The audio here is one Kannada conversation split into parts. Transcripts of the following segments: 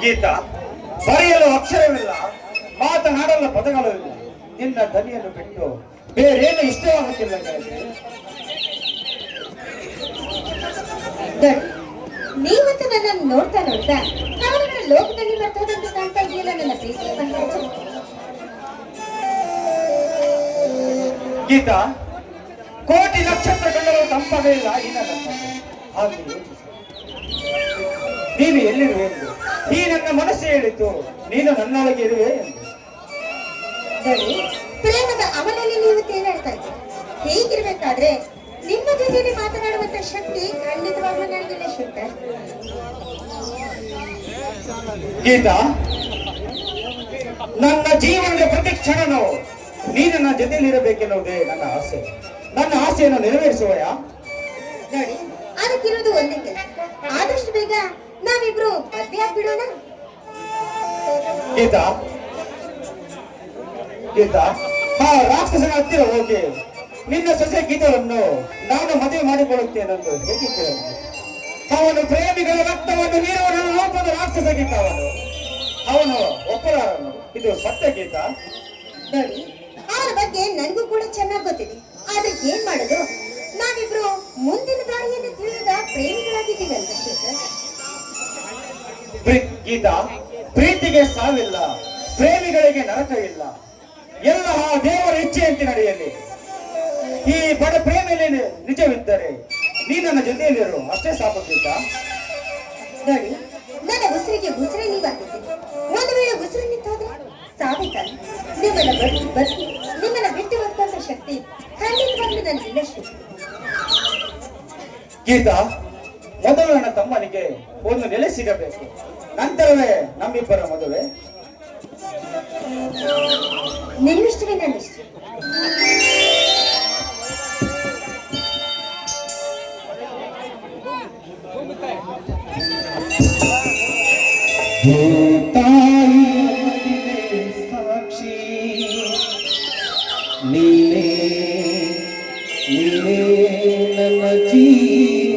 ಗೀತಾ, ಬರೆಯಲು ಅಕ್ಷರವಿಲ್ಲ, ಮಾತನಾಡಲು ಪದಗಳು ಇಲ್ಲ. ನಿನ್ನ ಧ್ವನಿಯನ್ನು ಬಿಟ್ಟು ಬೇರೇನು ಇಷ್ಟವಾಗುತ್ತಿಲ್ಲ. ನೀವಂತೂ ನನ್ನನ್ನು ನೋಡ್ತಾ ನೋಡ್ತಾ ಅವರನ್ನ ಲೋಕದಲ್ಲಿ ಬರ್ತದಂತ ಕಾಣ್ತಾ ಇದೆಯಲ್ಲ ನನ್ನ ಪ್ರೀತಿಯ ಬಂದ. ಗೀತಾ, ಕೋಟಿ ನಕ್ಷತ್ರ ಕಂಡರೂ ತಂಪವೇ ಇಲ್ಲ ಈ ನನ್ನ ಹಾಗೆ ನೀನು ಎಲ್ಲಿರುವೆ ಎಂದು ಈ ನನ್ನ ಮನಸ್ಸು ಹೇಳಿತು. ನೀನು ನನ್ನೊಳಗೆ ಇರುವೆ ಎಂದು. ಪ್ರೇಮದ ಅಮಲಲ್ಲಿ ನೀವು ತೇಲಾಡ್ತಾ ಇದ್ದೀರಿ. ಹೀಗಿರ್ಬೇಕಾದ್ರೆ ನಿಮ್ಮ ಜೊತೆಯಲ್ಲಿ ಮಾತನಾಡುವಂತ ಶಕ್ತಿ ಖಂಡಿತವಾಗ್ಲೂ ನನಗಿಲ್ಲ ಶುದ್ಧ. ಗೀತಾ, ನನ್ನ ಜೀವನದ ಪ್ರತಿ ಕ್ಷಣನೂ ನೀನು ನನ್ನ ಜೊತೆಯಲ್ಲಿರಬೇಕೆನ್ನುವುದೇ ನನ್ನ ಆಸೆ. ನನ್ನ ಆಸೆಯನ್ನು ನೆರವೇರಿಸುವಯ? ನೋಡಿ, ಅದಕ್ಕಿರೋದು ಒಂದೇ ಕೆಲಸ. ಆದಷ್ಟು ಬೇಗ ನಾವಿಬ್ರು ಮದ್ವೆ ಆಗ್ಬಿಡೋಣ. ಗೀತಾ, ಗೀತಾ, ರಾಕ್ಷಸನ ಹತ್ತಿರ ಹೋಗಿ ನಿನ್ನ ಸೊಸೆ ಗೀತವನ್ನು ನಾನು ಮದುವೆ ಮಾಡಿಕೊಳ್ಳುತ್ತೇನೆಂದು ಹೇಗೆ ಕೇಳಿದೆ. ಅವನು ಪ್ರೇಮಿಗಳ ರಕ್ತವನ್ನು ನೀಡುವ ಲೋಕದ ರಾಕ್ಷಸ ಗೀತ. ಅವನು ಒಪ್ಪಲಾರನು. ಇದು ಸತ್ಯ ಗೀತ. ನೋಡಿ, ಅವರ ಬಗ್ಗೆ ನನಗೂ ಕೂಡ ಚೆನ್ನಾಗಿ ಗೊತ್ತಿದೆ. ಆದ್ರೆ ಏನ್ ಮಾಡೋದು, ನಾವಿಬ್ರು ಮುಂದಿನ ದಾರಿಯನ್ನು ತಿಳಿದ ಪ್ರೇಮಿಗಳಾಗಿದ್ದೀವಲ್ಲ ಶೇಖರ್. ಗೀತಾ, ಪ್ರೀತಿಗೆ ಸಾವಿಲ್ಲ, ಪ್ರೇಮಿಗಳಿಗೆ ನರಕವಿಲ್ಲ. ಎಲ್ಲ ಆ ದೇವರ ಇಚ್ಛೆಯಂತೆ ನಡೆಯಲಿ. ಈ ಬಡ ಪ್ರೇಮಿಯಲ್ಲಿ ನಿಜವಿದ್ದರೆ ನೀ ನನ್ನ ಜೊತೆಯಲ್ಲಿರು, ಅಷ್ಟೇ ಸಾಕು ಗೀತಾ. ನೋಡಿ, ನನ್ನ ಉಸಿರಿಗೆ ಉಸಿರೇ ನೀವಾಗಿದ್ದೀನಿ. ಒಂದು ವೇಳೆ ಉಸಿರು ನಿಂತೋದ್ರೆ ಸಾವಿತಾನೆ. ನಿಮ್ಮನ್ನ ಬಿಟ್ಟು ಬದುಕುವಂತ ಶಕ್ತಿ ಖಂಡಿತವಾಗ್ಲೂ ನನಗಿಲ್ಲ ಶಕ್ತಿ. ಗೀತಾ, ಮೊದಲು ನನ್ನ ತಮ್ಮನಿಗೆ ಒಂದು ನೆಲೆ ಸಿಗಬೇಕು, ನಂತರವೇ ನಮ್ಮಿಬ್ಬರ ಮದುವೆ. ನಿನ್ನಿಷ್ಟವೇ ನನ್ನಿಷ್ಟ. ಸಾಕ್ಷಿ ನೀನೇ, ನೀನೇ ನನ್ನ ಜೀವ.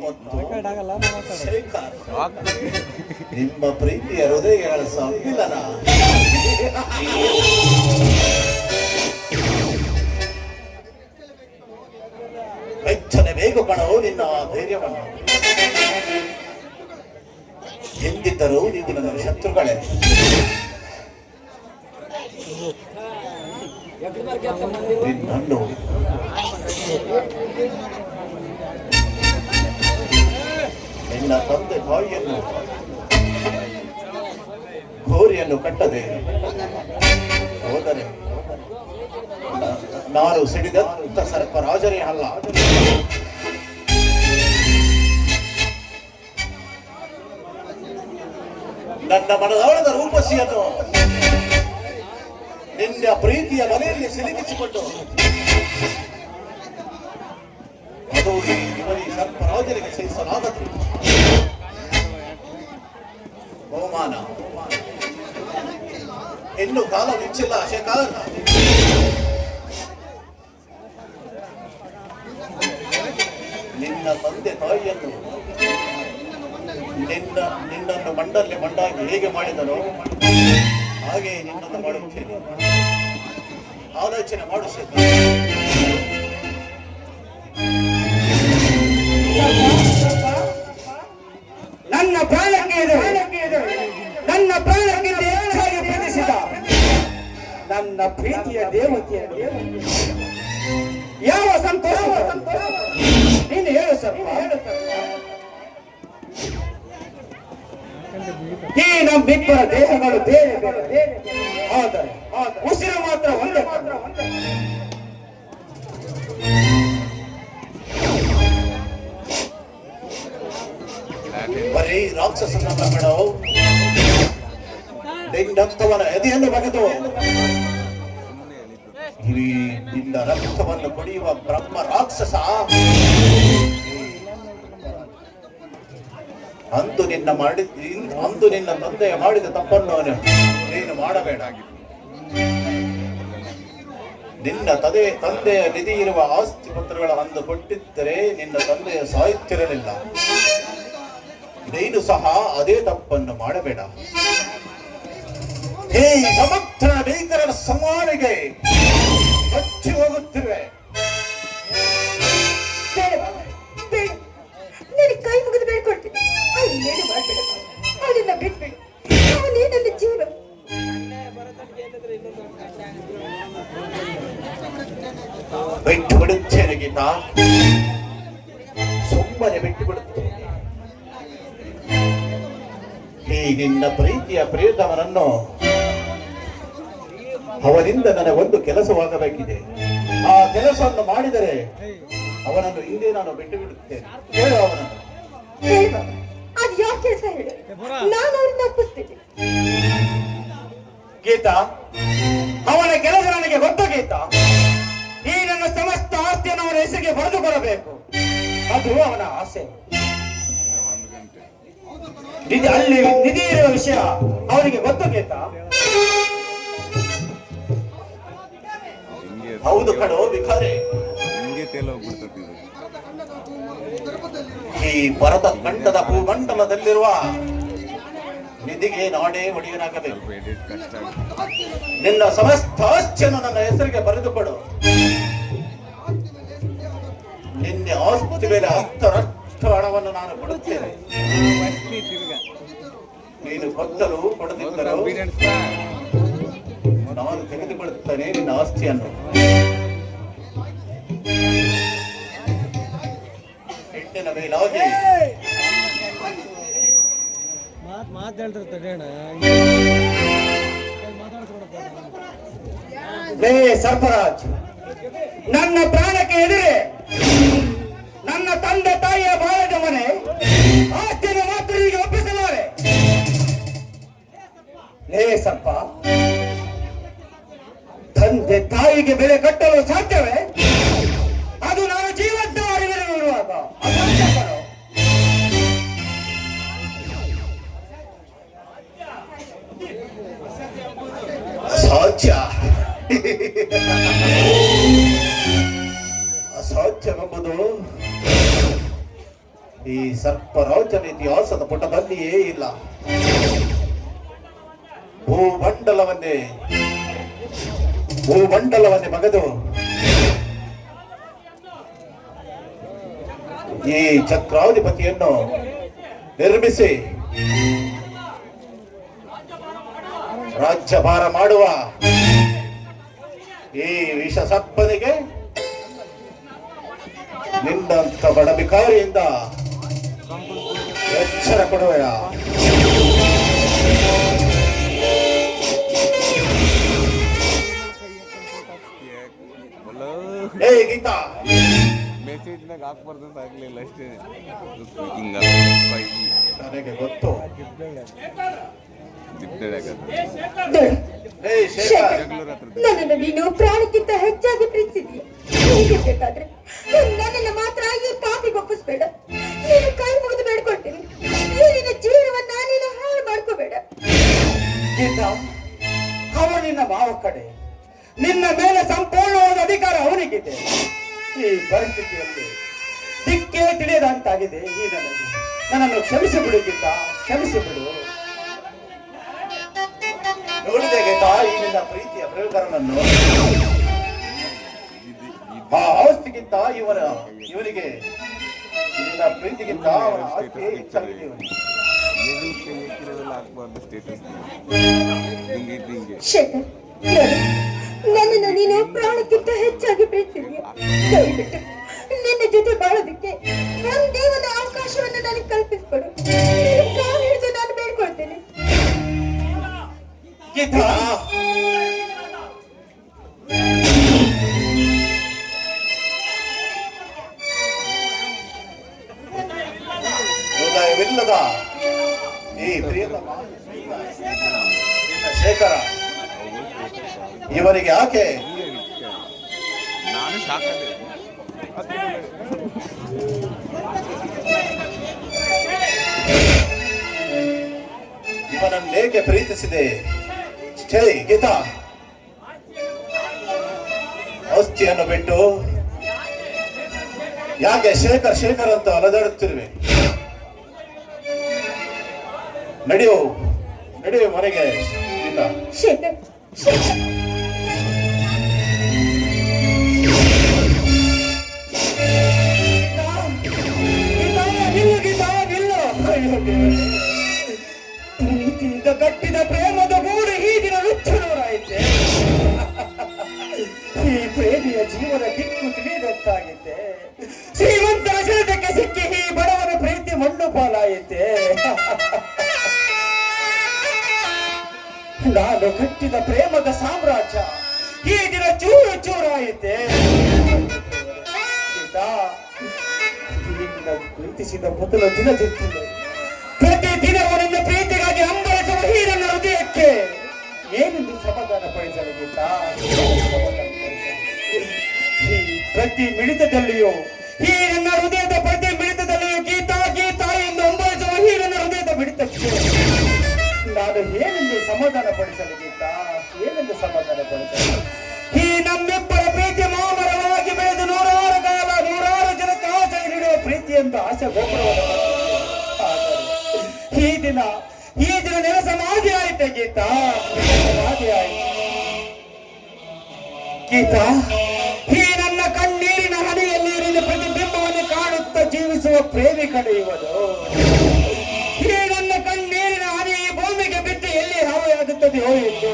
ಮತ್ತು ಶೇಖರ್ ನಿಮ್ಮ ಪ್ರೀತಿಯ ಹೃದಯಗಳ ಸಮ್ಮಿಲನ. ಮೆಚ್ಚನೆ ಬೇಕು ಕಣವು ನಿನ್ನ ಧೈರ್ಯವನ್ನು. ಎಂದಿದ್ದರೂ ನೀವು ನನ್ನ ಶತ್ರುಗಳೇ. ನಿನ್ನನ್ನು ನಿನ್ನ ತಂದೆ ತಾಯಿಯನ್ನು ಗೋರಿಯನ್ನು ಕಟ್ಟದೆ ಹೋದರೆ ನಾನು ಸಿಡಿದಂತ ಸರ್ಪರಾಜನೇ ಅಲ್ಲ. ನನ್ನ ಮನದಾಳದ ರೂಪಸಿಯನ್ನು ನಿನ್ನ ಪ್ರೀತಿಯ ಮನೆಯಲ್ಲಿ ಸಿಲುಕಿಸಿಕೊಂಡು ಅದು ಇವರಿ ಸರ್ಪರಾಜನಿಗೆ ಸಹಿಸಲಾಗದು. ಬಹುಮಾನ ಇನ್ನು ಕಾಲ ಮುಚ್ಚಿಲ್ಲ ಶೇಖರ್. ನಿನ್ನ ತಂದೆ ತಾಯಿಯನ್ನು ನಿನ್ನನ್ನು ಮಂಡಲ್ಲಿ ಮಂಡಾಗಿ ಹೇಗೆ ಮಾಡಿದನೋ ಹಾಗೆ ನಿನ್ನನ್ನು ಮಾಡುತ್ತೇನೆ. ಆಲೋಚನೆ ಮಾಡು ಶೇಖರ್. ನನ್ನ ಪ್ರಾಣಕ್ಕೆ ನನ್ನ ಪ್ರಾಣಕ್ಕೆ ಹೆಚ್ಚಾಗಿ ಪ್ರೀತಿಸಿದ ನನ್ನ ಪ್ರೀತಿಯ ದೇವತೆಯನ್ನು ಯಾವ ಸಂತೋಷ ನೀನು ಹೇಳು ಸ್ವಲ್ಪ. ಈ ನಮ್ಮಿಬ್ಬರ ದೇಹಗಳು ಬೇರೆ ಬೇರೆ, ಆದರೆ ಉಸಿರು ಮಾತ್ರ ಒಂದೇ. ಬರೀ ರಾಕ್ಷಸನನ್ನ ಬಿಡೋ ನಿನ್ನಂತವನ ಎದೆಯನ್ನು ಬಗೆದು ನಿನ್ನ ರಕ್ತವನ್ನು ಕುಡಿಯುವ ಬ್ರಹ್ಮ ರಾಕ್ಷಸ. ಅಂದು ನಿನ್ನ ತಂದೆಯ ಮಾಡಿದ ತಪ್ಪನ್ನು ನೀನು ಮಾಡಬೇಡ. ನಿನ್ನ ತಂದೆಯ ನಿಧಿ ಇರುವ ಆಸ್ತಿ ಪತ್ರಗಳ ಅಂದು ಕೊಟ್ಟಿದ್ದರೆ ನಿನ್ನ ತಂದೆಯ ಸಾಯುತ್ತಿರಲಿಲ್ಲ. ನೀನು ಸಹ ಅದೇ ತಪ್ಪನ್ನು ಮಾಡಬೇಡ. ಈ ಸಮಗ್ರ ಭೀಕರರ ಸಂಹಾರಿಗೆ ಹಚ್ಚಿ ಹೋಗುತ್ತಿರುವೆ. ನಿನಗೆ ಕೈ ಮುಗಿದು ಬೇಡ್ಕೊಳ್ತೀನಿ, ಏನು ಮಾಡಬೇಡ, ಅವನನ್ನ ಬಿಟ್ಬಿಡು. ಅವನೇನಲ್ಲಿ ಜೀವನ ಬಿಟ್ಟು ಬಿಡುತ್ತೇನೆ ಗೀತಾ, ಸುಮ್ಮನೆ ಬಿಟ್ಟು ಬಿಡುತ್ತೇನೆ. ಈ ನಿನ್ನ ಪ್ರೀತಿಯ ಪ್ರಿಯತಮನನ್ನು ಅವನಿಂದ ನನಗೊಂದು ಕೆಲಸವಾಗಬೇಕಿದೆ. ಆ ಕೆಲಸವನ್ನು ಮಾಡಿದರೆ ಅವನನ್ನು ಹಿಂದೆ ನಾನು ಬಿಟ್ಟು ಬಿಡುತ್ತೇನೆ. ಹೇಳು ಅವನನ್ನು. ಅದು ಯಾವ ಕೆಲಸ ಹೇಳು, ನಾನು ಅವ್ರನ್ನ ಒಪ್ಪಿಸ್ತೀನಿ. ಗೀತಾ, ಅವನ ಕೆಲಸ ನನಗೆ ಗೊತ್ತು ಗೀತಾ. ಈ ನನ್ನ ಸಮಸ್ತ ಆಸ್ತಿಯನ್ನು ಅವನ ಹೆಸರಿಗೆ ಬರೆದುಕೊಡಬೇಕು, ಅದು ಅವನ ಆಸೆ. ಅಲ್ಲಿ ನಿಧಿ ಇರುವ ವಿಷಯ ಅವನಿಗೆ ಗೊತ್ತು ಗೀತಾ. ಹೌದು ಕಣೋ ವಿಕಾರೆ. ಈ ಭರತ ಖಂಡದ ಭೂಮಂಡಲದಲ್ಲಿರುವ ನಿಧಿಗೆ ನಾನೇ ಒಡೆಯನಾಗಬೇಕು. ನಿನ್ನ ಸಮಸ್ತ ಆಸ್ತಿಯನ್ನು ನನ್ನ ಹೆಸರಿಗೆ ಬರೆದುಕೊಡು. ನಿನ್ನೆ ಆಸ್ತಿ ಮೇಲೆ 10 ಹಣವನ್ನು ನಾನು ಕೊಡುತ್ತೇನೆ. ನೀನು ಕೊಟ್ಟರು ಕೊಡದಿದ್ದರು ನಾನು ತೆಗೆದುಕೊಳ್ಳುತ್ತೇನೆ ನಿನ್ನ ಆಸ್ತಿಯನ್ನು. ಹೆಣ್ಣಿನ ಮೇಲಾಗಿ ಸರ್ಪರಾಜ್, ನನ್ನ ಪ್ರಾಣಕ್ಕೆ ಎದುರೆ ನನ್ನ ತಂದೆ ತಾಯಿಯ ಬಾಳದ ಮನೆ ಆಸ್ತಿಯನ್ನು ಮಾತ್ರ ಈಗ ಒಪ್ಪಿಸಲಾರೆ. ಸರ್ಪ, ತಂದೆ ತಾಯಿಗೆ ಬೆಲೆ ಕಟ್ಟಲು ಸಾಧ್ಯವೇ? ಅದು ನಾನು ಜೀವಂತವಾಗಿರುವಾಗ ಅಸಾಧ್ಯ. ಅಸಾಧ್ಯವೆಂಬುದು ಈ ಸರ್ಪರಾಜನ ಇತಿಹಾಸದ ಪುಟದಲ್ಲಿಯೇ ಇಲ್ಲ. ಭೂಮಂಡಲವನ್ನೇ ಮಗದು ಈ ಚಕ್ರಾಧಿಪತಿಯನ್ನು ನಿರ್ಮಿಸಿ ರಾಜ್ಯಭಾರ ಮಾಡುವ ಈ ವಿಷ ಸರ್ಪನಿಗೆ ನಿನ್ನಂತ ಬಡಬಿಕಾರಿಯಿಂದ ಎಚ್ಚರ ಕೊಡುವೆಯ? ಏ ಗೀತಾ, ಮೆಸೇಜ್ನಾಗ ಹಾಕ್ಬಾರ್ದು ಅಂತ ಆಗ್ಲಿಲ್ಲ ಅಷ್ಟೇ. ಹಿಂಗ ನನಗೆ ಗೊತ್ತು. ಏ ಶೇಖರ್, ನನ್ನನ್ನು ನೀನು ಪ್ರಾಣಕ್ಕಿಂತ ಹೆಚ್ಚಾಗಿ ಪ್ರೀತಿಸಿದೀಯ. ಹೀಗೆ ಬೇಕಾದ್ರೆ ನನ್ನನ್ನು ಮಾತ್ರ ಈ ಪಾಪಿಗೆ ಒಪ್ಪಿಸ್ಬೇಡ. ನೀನು ಕೈ ಮುಗಿದು ಬೇಡ್ಕೊಳ್ತೀನಿ. ನಿನ್ನ ಜೀವನವನ್ನ ನೀನು ಹಾಳು ಮಾಡ್ಕೋಬೇಡ. ಗೀತಾ, ಅವನು ನಿನ್ನ ಮಾವ ಕಡೆ, ನಿನ್ನ ಮೇಲೆ ಸಂಪೂರ್ಣವಾದ ಅಧಿಕಾರ ಅವನಿಗಿದೆ. ಈ ಪರಿಸ್ಥಿತಿಯಲ್ಲಿ ದಿಕ್ಕೇ ತಿಳಿಯದಂತಾಗಿದೆ ಈ ನನಗೆ. ನನ್ನನ್ನು ಕ್ಷಮಿಸಿಬಿಡು ಗೀತಾ, ಕ್ಷಮಿಸಿಬಿಡು. ನೋಡಿದೆ ಗೀತಾ ಈ ನಿನ್ನ ಪ್ರೀತಿಯ ಪ್ರೇಮಕರನನ್ನು. ಆ ಆಸ್ತಿಗಿಂತ ಇವನಿಗೆ ನಿನ್ನ ಪ್ರೀತಿಗಿಂತ ಅವನ ಆಸ್ತಿಯೇ ಹೆಚ್ಚಾಗಿದೆ ಇವನಿಗೆ. ಹಾಕ್ಬಾರ್ದು ಸ್ಟೇಟಸ್ ಹಿಂಗೆ ಶೇಖರ್, ನೋಡು, ನನ್ನನ್ನು ನೀನು ಪ್ರಾಣಕ್ಕಿಂತ ಹೆಚ್ಚಾಗಿ ಪ್ರೀತಿಸಿದೀಯ. ದಯವಿಟ್ಟು ನಿನ್ನ ಜೊತೆ ಬಾಳೋದಕ್ಕೆ ಒಂದೇ ಒಂದು ಅವಕಾಶವನ್ನು ನನಗೆ ಕಲ್ಪಿಸ್ಕೊಡು. ಕಾಲು ಹಿಡಿದು ನಾನು ಬೇಡ್ಕೊಳ್ತೇನೆ. ಗೀತಾ, ಹೃದಯವಿಲ್ಲದ ಈ ಪ್ರಿಯತಮ ಶೇಖರ ಇವನಿಗೆ ಯಾಕೆ ನಾನು ಶಾಕಲ್ಲೇ. ಇವನನ್ನೇಕೆ ಪ್ರೀತಿಸಿದೆ? ಛೇ ಗೀತಾ, ಆಸ್ತಿಯನ್ನು ಬಿಟ್ಟು ಯಾಕೆ ಶೇಖರ್ ಅಂತ ಅಲದಾಡುತ್ತಿರುವೆ? ನಡೆಯು ಮನೆಗೆ ಗೀತಾ. ಶೇಖರ್, ಶೇಖರ್, ಪ್ರೀತಿಯಿಂದ ಕಟ್ಟಿದ ಪ್ರೇಮದ ಗೂಡು ಈ ದಿನ ನುಚ್ಚನೂರಾಯಿತೆ. ಈ ಪ್ರೇಮಿಯ ಜೀವನ ದಿಕ್ಕು ತಿಳಿದಂತಾಗಿದೆ. ಶ್ರೀಮಂತರ ಸೆಳೆತಕ್ಕೆ ಸಿಕ್ಕಿ ಈ ಬಡವನ ಪ್ರೀತಿ ಮಣ್ಣು ಪಾಲಾಯಿತೆ. ನಾನು ಕಟ್ಟಿದ ಪ್ರೇಮದ ಸಾಮ್ರಾಜ್ಯ ಈ ದಿನ ಚೂರು ಚೂರಾಯಿತೆ. ನಿನ್ನ ಪ್ರೀತಿಸಿದ ಮೊದಲ ದಿನದಿತ್ತು ಪ್ರತಿ ದಿನವೂ ನಿನ್ನ ಪ್ರೀತಿಗಾಗಿ ಹಂಬಲಿಸುವ ಈ ನನ್ನ ಹೃದಯಕ್ಕೆ ಏನೆಂದು ಸಮಾಧಾನ ಪಡಿಸಲಿಗಿಲ್ಲ. ಈ ಪ್ರತಿ ಮಿಡಿತದಲ್ಲಿಯೂ ಈ ನನ್ನ ಹೃದಯದ ಪ್ರತಿ ಮಿಡಿತದಲ್ಲಿಯೂ ಗೀತಾ ಗೀತಾ ಎಂದು ಹಂಬಲಿಸುವ ಈ ನನ್ನ ಹೃದಯದ ಮಿಡಿತಕ್ಕೆ ನಾನು ಏನೆಂದು ಸಮಾಧಾನ ಪಡಿಸಲಿಗಿಲ್ಲ. ಏನೆಂದು ಸಮಾಧಾನ ಪಡಿಸಲಿ? ಈ ನಮ್ಮಿಬ್ಬರ ಪ್ರೀತಿ ಮಾಮರವಾಗಿ ಬೆಳೆದು ನೂರಾರು ಕಾಲ ನೂರಾರು ಜನಕ್ಕೆ ಆಸೆ ನೀಡುವ ಪ್ರೀತಿ ಅಂತ ಆಸೆ ಗೋಪುರವನ್ನು ಈ ದಿನ ನೆಲಸ ಮಾದಿ ಆಯ್ತೆ ಗೀತಾ, ಮಾದಿ ಆಯ್ತು. ಗೀತಾ, ಈ ನನ್ನ ಕಣ್ಣೀರಿನ ಹನಿಯಲ್ಲಿ ನಿನ್ನ ಪ್ರತಿಬಿಂಬವನ್ನು ಕಾಣುತ್ತಾ ಜೀವಿಸುವ ಪ್ರೇಮಿ ಕಡೆಯುವುದು. ಈ ನನ್ನ ಕಣ್ಣೀರಿನ ಹನಿ ಈ ಭೂಮಿಗೆ ಬಿದ್ದು ಎಲ್ಲಿ ಹಾವಯಾಗುತ್ತದೆಯೋ ಎಂದು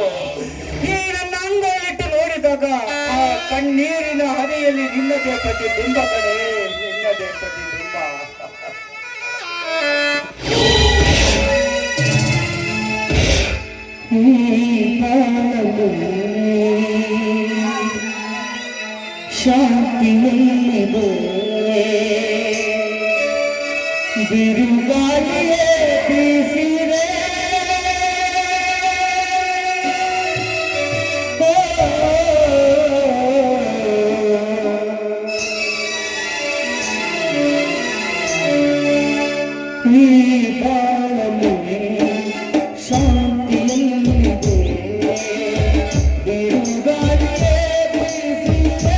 ಈ ನನ್ನ ಅಂಗೈಲಿಟ್ಟು ನೋಡಿದಾಗ ಆ ಕಣ್ಣೀರಿನ ಹನಿಯಲ್ಲಿ ನಿನ್ನದೇ ಪ್ರತಿಬಿಂಬ ಕಡೆ, ನಿನ್ನದೇ ಪ್ರತಿಬಿಂಬ. ಶಾಂತಿಯಲ್ಲಿದೆ ಬಿರುಗಾಳಿಯೇ ಬೀಸಿದೆ. ಈ ಬಾಳಲು ಶಾಂತಿಯಲ್ಲಿದೆ ಬಿರುಗಾಳಿಯೇ ಬೀಸಿದೆ.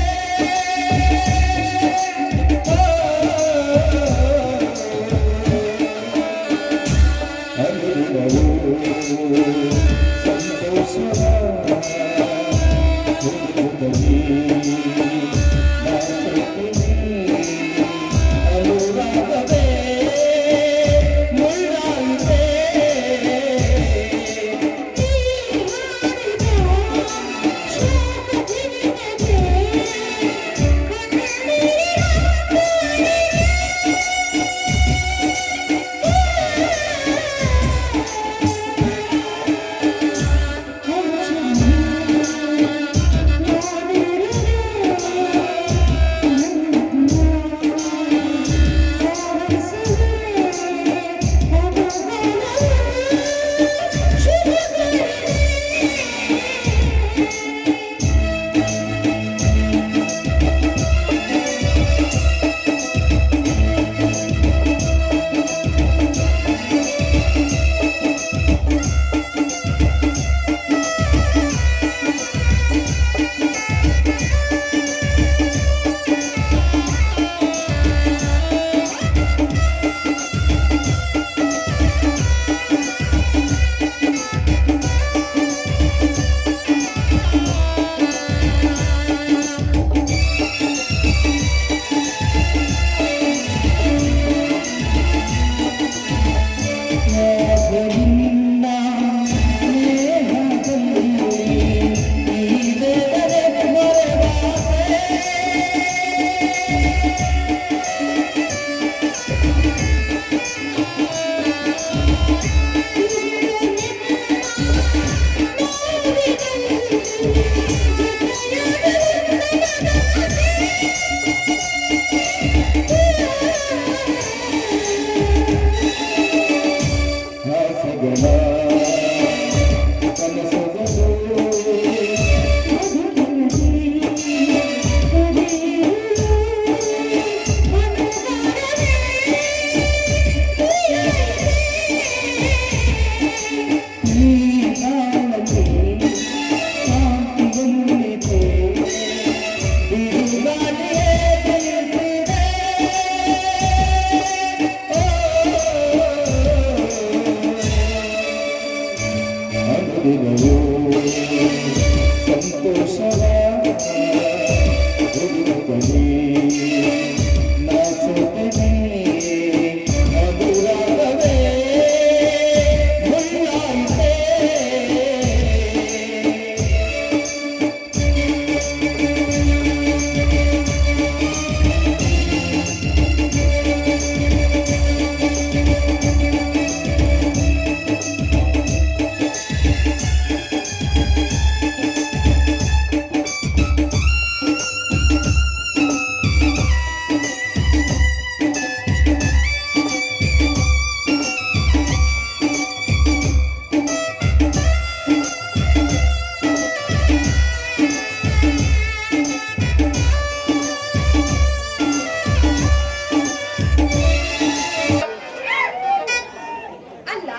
ಅಲ್ಲ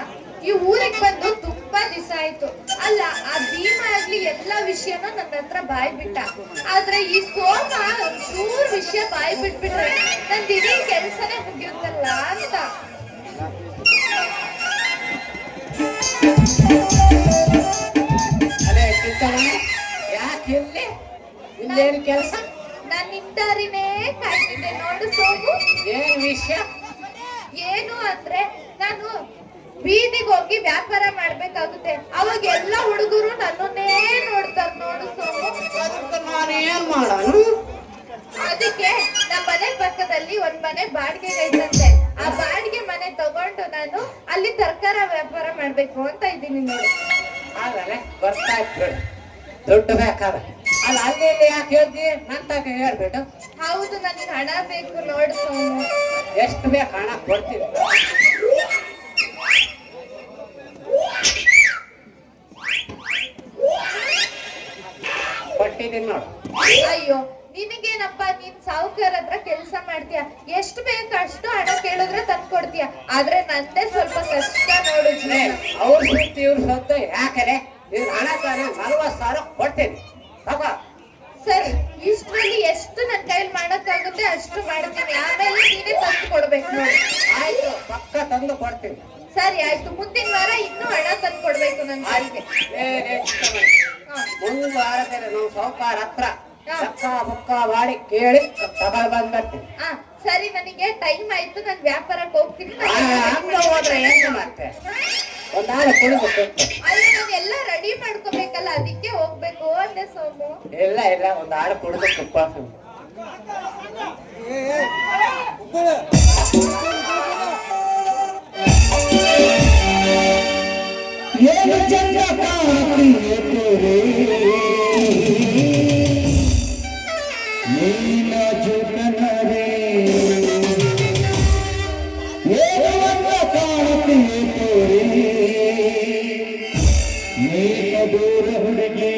ಈ ಊರಿಗೆ ಬಂದು ತುಂಬಾ ದಿವಸ ಆಯ್ತು. ಅಲ್ಲ ಆ ಭೀಮ ಆಗ್ಲಿ ಎಲ್ಲಾ ವಿಷಯನೂ ನನ್ನ ಹತ್ರ ಬಾಯ್ ಬಿಟ್ಟ. ಆದ್ರೆ ಈ ಸೋಮ ಚೂರ್ ವಿಷಯ ಬಾಯ್ ಬಿಟ್ಬಿಟ್ರೆ ನನ್ ಇಡೀ ಕೆಲ್ಸನೇ ಮುಗಿಯುತ್ತಲ್ಲ ಅಂತ. ಅದೇ ಕಿತ್ತಣ್ಣ, ಯಾಕೆ ಇಲ್ಲಿ ಇಲ್ಲೇನು ಕೆಲಸ? ನಾನ್ ನಿಂದಾರಿನೇ ಕಾಯ್ತಿದ್ದೆ ನೋಡು ಸೋಮು. ಏನ್ ವಿಷಯ? ಏನು ಅಂದ್ರೆ ನಾನು ಬೀದಿಗೆ ಹೋಗಿ ವ್ಯಾಪಾರ ಮಾಡ್ಬೇಕಾಗುತ್ತೆ. ಅವಾಗ ಎಲ್ಲ ಹುಡುಗರು ನನ್ನನ್ನೇ ನೋಡ್ತಾರ ನೋಡು ಸೋಮು. ಅದಕ್ಕೆ ನಾನು ಏನ್ ಮಾಡೋಣ? ಅದಕ್ಕೆ ನಮ್ಮ ಮನೆ ಪಕ್ಕದಲ್ಲಿ ಒಂದ್ ಮನೆ ಬಾಡಿಗೆಗೆ ಐತಂತೆ. ಆ ಬಾಡಿಗೆ ಮನೆ ತಗೊಂಡು ನಾನು ಅಲ್ಲಿ ತರಕಾರಿ ವ್ಯಾಪಾರ ಮಾಡ್ಬೇಕು ಅಂತ ಇದ್ದೀನಿ ನೋಡಿ. ಆಗಲೇ ಗೊತ್ತಾಯ್ತು ಬಿಡು, ದುಡ್ಡು ಬೇಕಾದ. ಅಲ್ಲ ಅಲ್ಲಿ ಇಲ್ಲಿ ಯಾಕೆ ಹೇಳ್ತಿ? ನಂತಾಗ ಹೇಳ್ಬಿಟ್ಟು. ಹೌದು, ನನಗೆ ಹಣ ಬೇಕು ನೋಡು ಸೋಮು. ಎಷ್ಟು ಬೇಕು ಹಣ ಕೊಡ್ತೀವಿ. ಕೊಟ್ಟಿದ್ದೀನಿ ನೋಡು. ಅಯ್ಯೋ ನಿನಗೇನಪ್ಪ, ನೀನ್ ಸಾವುಕಾರ ಹತ್ರ ಕೆಲಸ ಮಾಡ್ತೀಯ, ಎಷ್ಟು ಬೇಕು ಅಷ್ಟು ಹಣ ಕೇಳಿದ್ರೆ ತಂದು ಕೊಡ್ತೀಯ. ಆದ್ರೆ ನಂದೇ ಸ್ವಲ್ಪ ಕಷ್ಟ ನೋಡು ಜೀವನ. ಅವ್ರ ಸುತ್ತ ಇವ್ರ ಸತ್ತು ಯಾಕರೆ ನೀನ್ ಹಣ ತಾನೆ 40,000 ಕೊಡ್ತೀನಿ. ತಗೋ. ಸರಿ, ಇಷ್ಟರಲ್ಲಿ ಎಷ್ಟು ನನ್ನ ಕೈಲಿ ಮಾಡಕ್ಕಾಗುತ್ತೆ ಅಷ್ಟು ಮಾಡ್ತೀನಿ. ಆಮೇಲೆ ನೀನೇ ತಂದು ಕೊಡ್ಬೇಕು ನೋಡಿ. ಆಯ್ತು, ಪಕ್ಕ ತಂದು ಕೊಡ್ತೀನಿ. ಸರಿ ಆಯ್ತು, ಮುಂದಿನ ವಾರ ಇನ್ನೂ ಹಣ ತಂದು ಕೊಡ್ಬೇಕು ನನ್ನ ಕೈಗೆ. ಒಂದು ವಾರದಲ್ಲಿ ನಾವು ಸಾವುಕಾರ ಹತ್ರ ಹಾ. ಚಕ್ಕ ಬುಕ್ಕ ಮಾಡಿ ಕೇಳಿ ತಗೊಂಡ್ ಬಂದ್ಬರ್ತೀನಿ. ಸರಿ, ನನಗೆ ಟೈಮ್ ಆಯ್ತು, ನಾನು ವ್ಯಾಪಾರಕ್ಕೆ ಹೋಗ್ತೀನಿ. ಹಂಗ ಹೋದ್ರೆ ಹೆಂಗ ಮತ್ತೆ? ಒಂದಾರು ಕುಡಿಬೇಕು. ಅಯ್ಯೋ, ನಾನೆಲ್ಲ ರೆಡಿ ಮಾಡ್ಕೋಬೇಕಲ್ಲ, ಅದಕ್ಕೆ ಹೋಗ್ಬೇಕು ಅಂದೆ ಸೋಮು. ಇಲ್ಲ ಇಲ್ಲ, ಒಂದು ಆಡು ಕುಡಿದು ತುಪ್ಪ. ಏನು ಚಂದ ಕಾಣುತ್ತೀಯ ತೋರೆ, ನೀನ ಜುಗನರೇ. ಏನು ಚಂದ ಕಾಣುತ್ತೀಯ ತೋರೆ, ನೀನ ದೂರ ಹುಡುಗಿ.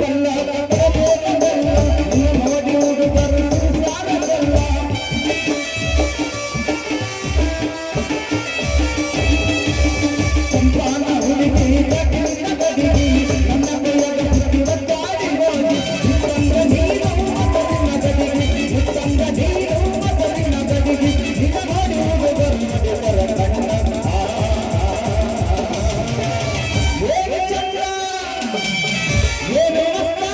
ಬಲ್ಲ ನೋಡಿ ಹುಡುಗರು ಸಾರಲ್ಲ ಸಂಪಾನ ಹುಡುಗಿ ಬದಿಗಿ ನನ್ನ ಕೈಯಾಗ ಇವತ್ತಾಡಿ ಹೋಗಿ ಮುತ್ತಂಗ ನೀರು ಮದರಿನ ಬದಿಗಿ ಮುತ್ತಂಗ ನೀರು ಮದರಿನ ಬದಿಗಿ ನಿನ್ನ ನೋಡಿ ಹುಡುಗರು ಮದರ ಕಣ್ಣ ಏನು ಚಂದ್ರ ಏನು ಮಸ್ತ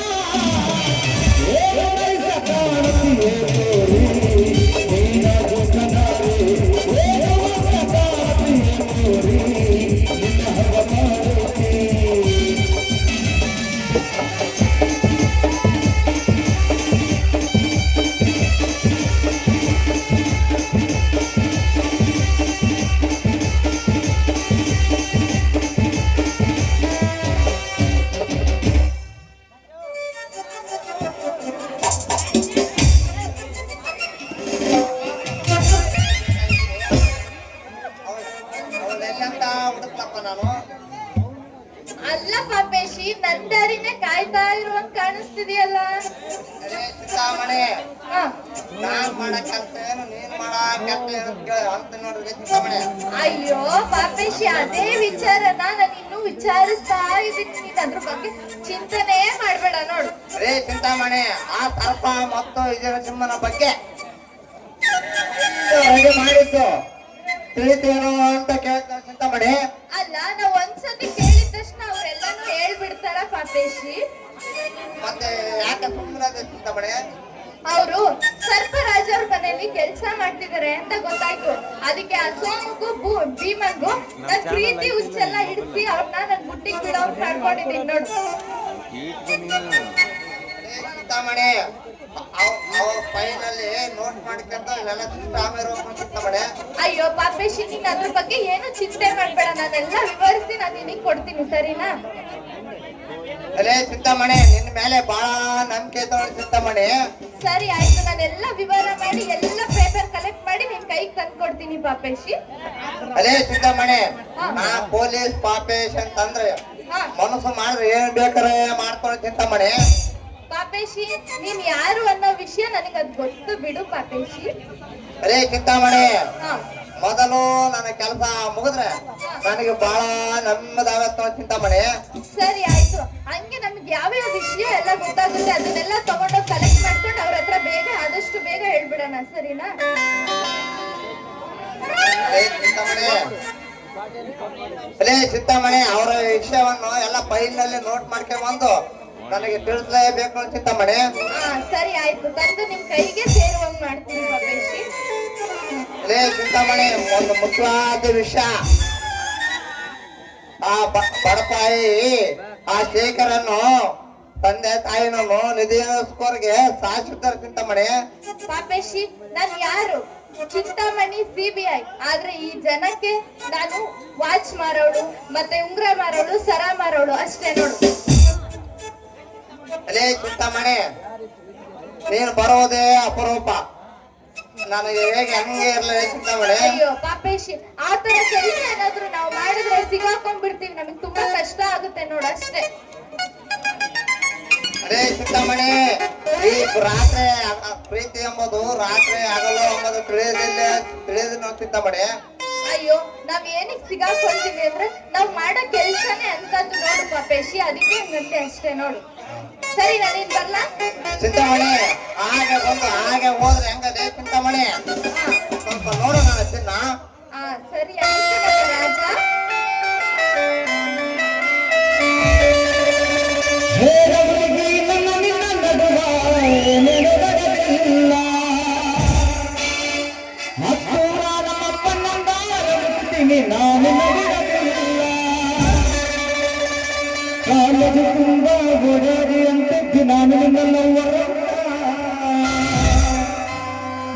ಏನು ನೈಸ ಕಾಣುತ್ತೀಯೇ ತೋರಿ ನೀನ ಜೋಕನಾರೆ ಏನು ಮಸ್ತ ಕಾಣುತ್ತೀಯೇ ತೋರಿ ನಿನ್ನ ಹವ ಮಾಡುತ್ತೀ ಅವಳೆಲ್ಲಂತ ಹುಡುಕ್ಲಪ್ಪ ನಾನು. ಅಲ್ಲ ಪಾಪೇಶಿ ನನ್ ದಾರಿನೇ ಕಾಯ್ತಾ ಇರುವಂಗ್ ಕಾಣಿಸ್ತಿದೆಯಲ್ಲ. ಅದೇ ಚಿಂತಾಮಣಿ, ಹಾ. ನಾನ್ ಮಾಡೋ ಕೆಲ್ಸ ಏನು ನೀನ್ ಮಾಡೋ ಕೆಲ್ಸ ಏನು ಅಂತ ಕೇಳಿ ಅಂತ ನೋಡ್ರಿ ಚಿಂತಾಮಣಿ. ಅಯ್ಯೋ ಪಾಪೇಶಿ ಅದೇ ವಿಚಾರನ ನಾನು ಇನ್ನೂ ವಿಚಾರಿಸ್ತಾ ಇದ್ದೀನಿ. ನೀನ್ ಅದ್ರ ಬಗ್ಗೆ ಚಿಂತನೆ ಮಾಡ್ಬೇಡ ನೋಡು. ಅದೇ ಚಿಂತಾಮಣಿ, ಆ ಸರ್ಪ ಮತ್ತು ಇದರ ಸಿಂಹನ ಬಗ್ಗೆ ರೆಡಿ ಮಾಡಿದ್ದು ತಿಳಿತೇನೋ ಅಂತ ಕೇಳ್ತಾರೆ ಚಿಂತಾಮಣಿ. ಅಲ್ಲ ನಾವ್ ಒಂದ್ಸತಿ ಕೇಳಿದ ತಕ್ಷಣ ಅವ್ರೆಲ್ಲಾನು ಹೇಳ್ಬಿಡ್ತಾರ ಪಾಪೇಶಿ. ಮತ್ತೆ ಯಾಕೆ ಸುಮ್ಮನೆ ಚಿಂತಾಮಣಿ? ಅವರು ಸರ್ಪರಾಜ್ ಅವ್ರ ಮನೆಯಲ್ಲಿ ಕೆಲಸ ಮಾಡ್ತಿದಾರೆ ಅಂತ ಗೊತ್ತಾಯ್ತು. ಅದಕ್ಕೆ ಆ ಸೋಮಗೂ ಭೀಮನ್ಗೂ ನನ್ ಪ್ರೀತಿ ಹುಚ್ಚೆಲ್ಲ ಹಿಡಿಸಿ ಅವ್ರನ್ನ ನನ್ ಬುಟ್ಟಿಗೆ ಬಿಡೋ ಮಾಡ್ಕೊಂಡಿದ್ದೀನಿ ನೋಡು. ಚಿಂತಾಮಣಿ, ಅವ ಫೈನಲ್ಲಿ ನೋಟ್ ಮಾಡ್ಕೊಂತ ಇಲ್ಲೆಲ್ಲ ಆಮೇಲೆ ಚಿಂತಾಮಣಿ. ಅಯ್ಯೋ ಪಾಪೇಶಿ ನೀನ್ ಅದ್ರ ಬಗ್ಗೆ ಏನು ಚಿಂತೆ ಮಾಡ್ಬೇಡ, ನಾನೆಲ್ಲ ವಿವರಿಸಿ ನಾನು ನಿನಗೆ ಕೊಡ್ತೀನಿ ಸರಿನಾ? ಅದೇ ಚಿಂತಾಮಣಿ, ನಿನ್ ಮೇಲೆ ಬಹಳ ನಂಬಿಕೆ ಐತೆ ಚಿಂತಾಮಣಿ. ಸರಿ ಆಯ್ತು, ನಾನೆಲ್ಲ ವಿವರ ಮಾಡಿ ಎಲ್ಲ ಪೇಪರ್ ಕಲೆಕ್ಟ್ ಮಾಡಿ ನಿನ್ ಕೈಗೆ ತಂದ್ಕೊಡ್ತೀನಿ ಪಾಪೇಶಿ. ಅದೇ ಚಿಂತಾಮಣಿ, ನಾ ಪೊಲೀಸ್ ಪಾಪೇಶ್ ಅಂತಂದ್ರೆ ಹಾ. ಮನಸ್ಸು ಮಾಡಿದ್ರೆ ಏನ್ ಬೇಕಾರೆ ಮಾಡ್ಕೊಂಡು ಚಿಂತಾಮಣಿ. ಪಾಪೇಶಿ ನೀನ್ ಯಾರು ಅನ್ನೋ ವಿಷಯ ನನಗದ್ ಗೊತ್ತು ಬಿಡು ಪಾಪೇಶಿ. ಅದೇ ಚಿಂತಾಮಣಿ, ಹಾ. ಮೊದಲು ನನ್ನ ಕೆಲಸ ಮುಗಿದ್ರೆ ನನಗೆ ಬಹಳ ನೆಮ್ಮದಾಗತ್ತ ಚಿಂತಾಮಣಿ. ಸರಿ ಆಯ್ತು, ಹಂಗೆ ನಮ್ಗೆ ಯಾವ್ಯಾವ ವಿಷಯ ಎಲ್ಲ ಗೊತ್ತಾಗುತ್ತೆ ಅದನ್ನೆಲ್ಲ ತಗೊಂಡೋಗಿ ಕಲೆಕ್ಟ್ ಮಾಡ್ಕೊಂಡು ಅವ್ರ ಹತ್ರ ಬೇಗ ಆದಷ್ಟು ಬೇಗ ಹೇಳ್ಬಿಡೋಣ ಸರಿನಾ? ಅದೇ ಚಿಂತಾಮಣಿ, ಅದೇ ಚಿಂತಾಮಣಿ, ಅವರ ವಿಷಯವನ್ನು ಎಲ್ಲ ಫೈಲ್ನಲ್ಲಿ ನೋಟ್ ಮಾಡ್ಕೊಂಡ್ಬಂದು ನನಗೆ ತಿಳಿಸಲೇಬೇಕು ಚಿಂತಾಮಣಿ. ಹಾ ಸರಿ ಆಯ್ತು, ತಂದು ನಿಮ್ ಕೈಗೆ ಸೇರುವಂಗ್ ಮಾಡ್ತೀನಿ ಪಾಪೇಶಿ. ಅದೇ ಚಿಂತಾಮಣಿ, ಒಂದು ಮುಖ್ಯವಾದ ವಿಷಯ, ಆ ಬಡಪಾಯಿ ಆ ಶೇಖರನ್ನು ತಂದೆ ತಾಯಿನನ್ನು ನಿಧಿಸ್ಕೋರ್ಗೆ ಸಾಯಿಸಿದ್ದಾರೆ ಚಿಂತಾಮಣಿ. ಪಾಪೇಶಿ ನಾನ್ ಯಾರು? ಚಿಂತಾಮಣಿ CBI. ಆದ್ರೆ ಈ ಜನಕ್ಕೆ ನಾನು ವಾಚ್ ಮಾರೋಳು ಮತ್ತೆ ಉಂಗ್ರ ಮಾರೋಳು ಸರ ಮಾರೋಳು ಅಷ್ಟೇ ನೋಡು. ಅದೇ ಚಿಂತಾಮಣಿ, ನೀನು ಬರೋದೇ ಅಪರೂಪ, ನನಗೆ ಹೇಗೆ ಹಂಗೆ ಇರ್ಲಿ ಚಿಂತಾಮಣಿ. ಅಯ್ಯೋ ಪಾಪೇಶಿ, ಆತರ ಕೆಲಸ ಏನಾದ್ರು ನಾವು ಮಾಡಿದ್ರೆ ಸಿಗಾಕೊಂಡ್ಬಿಡ್ತೀವಿ, ನಮಗ್ ತುಂಬಾ ಕಷ್ಟ ಆಗುತ್ತೆ ನೋಡು ಅಷ್ಟೇ. ಅದೇ ಚಿಂತಾಮಣಿ, ಈ ರಾತ್ರಿ ಪ್ರೀತಿ ಎಂಬುದು ರಾತ್ರಿ ಆಗಲು ಎಂಬುದು ತಿಳಿದಿಲ್ಲ ಚಿಂತಾಮಣಿ. ಅಯ್ಯೋ ನಾವ್ ಏನಕ್ಕೆ ಸಿಗಾಕೊಳ್ತೀವಿ ಅಂದ್ರೆ ನಾವ್ ಮಾಡೋ ಕೆಲ್ಸನೇ ಅಂತದ್ದು ನೋಡು ಪಾಪೇಶಿ, ಅದಕ್ಕೆ ಹಂಗಂತೆ ಅಷ್ಟೇ ನೋಡು. ಸರಿ ನಾನೇನ್ ಬರ್ಲಾ? ಚಿಂತಾಮಣಿ, ಹಾಗೆ ಬಂದು ಹಾಗೆ ಹೋದ್ರೆ ಹೆಂಗದೆ ಚಿಂತಾಮಣಿ? ಸ್ವಲ್ಪ ನೋಡು ನನ್ನ ಚಿನ್ನ. ಹಾ ಸರಿ ಆಯ್ತು ನನ್ನ ರಾಜ. ಹೇರವರಿಗೆ ನನ್ನ ನಿನ್ನ ನಡುವ ನಡೆದರಿಲ್ಲ ಹತ್ತೂರ ನಮ್ಮಪ್ಪನಂದಾರುತ್ತೀನಿ ನಾನು ನಡೆದರಿಲ್ಲ ಕಾಲೇಜು ತುಂಬ ಓಡಾಡಿ ಅಂತದ್ದು ನಾನು ನಿನ್ನಲ್ಲವರ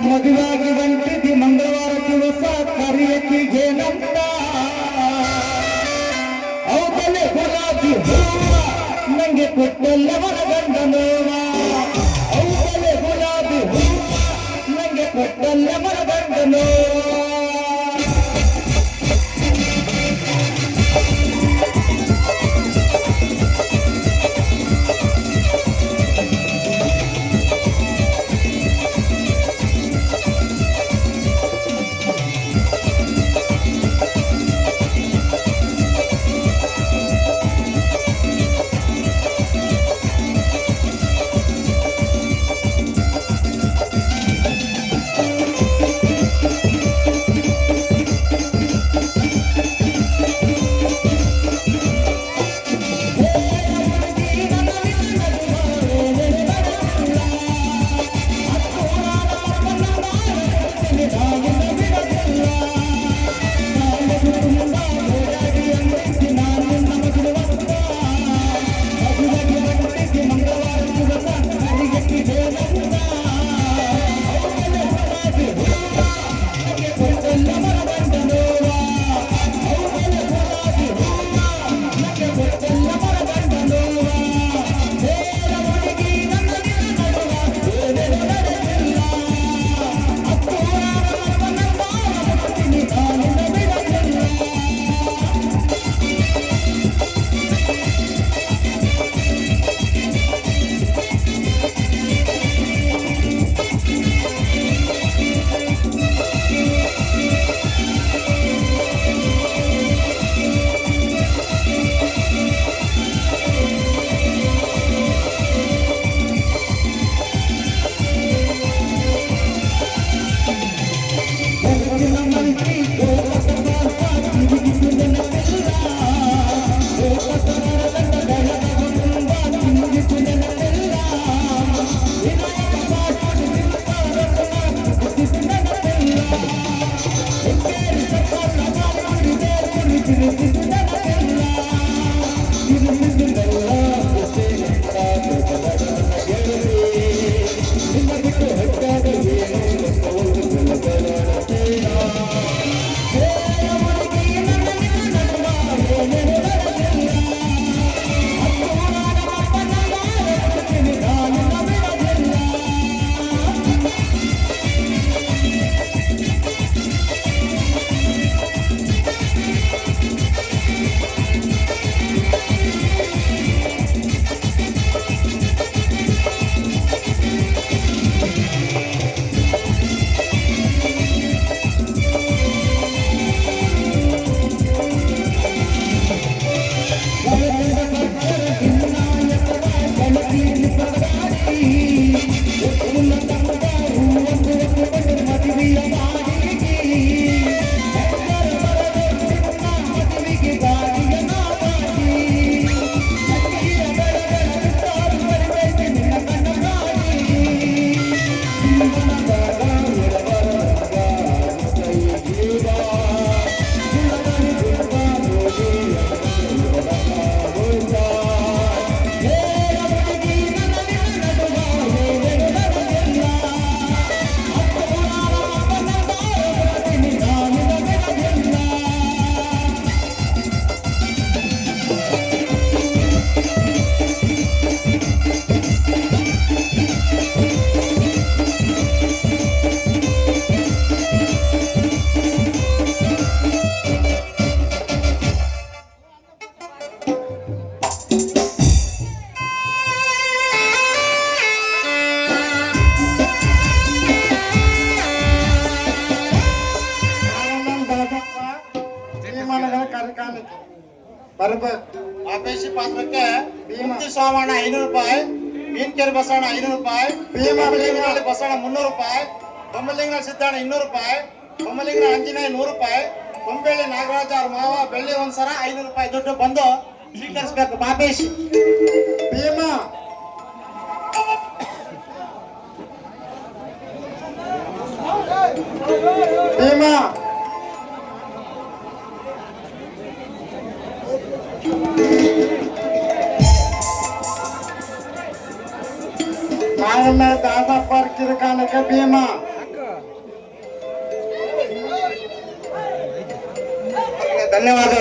ಮದುವಾಗಿ ಹೊಂಟಿದ್ದಿ ಮಂಗಳವಾರ ದಿವಸ ಕರಿಯಕ್ಕಿಗೆ ನಂತ ಅವತಲೆ ಗುಲಾಬಿ ಹೂವ ನಂಗೆ ಕೊಟ್ಟೆಲ್ಲ ಮನಗಂಡ ನೋವ ಅವತಲೆ ಗುಲಾಬಿ ಹೂವ ನಂಗೆ ಕೊಟ್ಟೆಲ್ಲ ಮನಗಂಡ ನೋವ ಆಪೇಶಿ ಪಾತ್ರಕ್ಕೆ ಭೀಮತಿ ಸೋಮಣ್ಣ 500 ರೂಪಾಯಿ, ಮೀನ್ಕೆರೆ ಬಸವಣ್ಣ 500 ರೂಪಾಯಿ, ಭೀಮಲಿಂಗನಹಳ್ಳಿ ಬಸವಣ್ಣ 300 ರೂಪಾಯಿ, ಬೊಮ್ಮಲಿಂಗನ ಸಿದ್ದಣ್ಣ 200 ರೂಪಾಯಿ, ಬೊಮ್ಮಲಿಂಗನ ಆಂಜನೇಯ 100 ರೂಪಾಯಿ, ಕೊಂಬೆಳ್ಳಿ ನಾಗರಾಜ ಅವ್ರ ಮಾವ ಬೆಳ್ಳಿ 1 ಸರ 500 ರೂಪಾಯಿ ದುಡ್ಡು ಬಂದು ಸ್ವೀಕರಿಸಬೇಕು. ಪಾಪೇಶ್ ಭೀಮಾ ಭೀಮಾ दादा किरकाने के भीमा ಧನ್ಯವಾದ.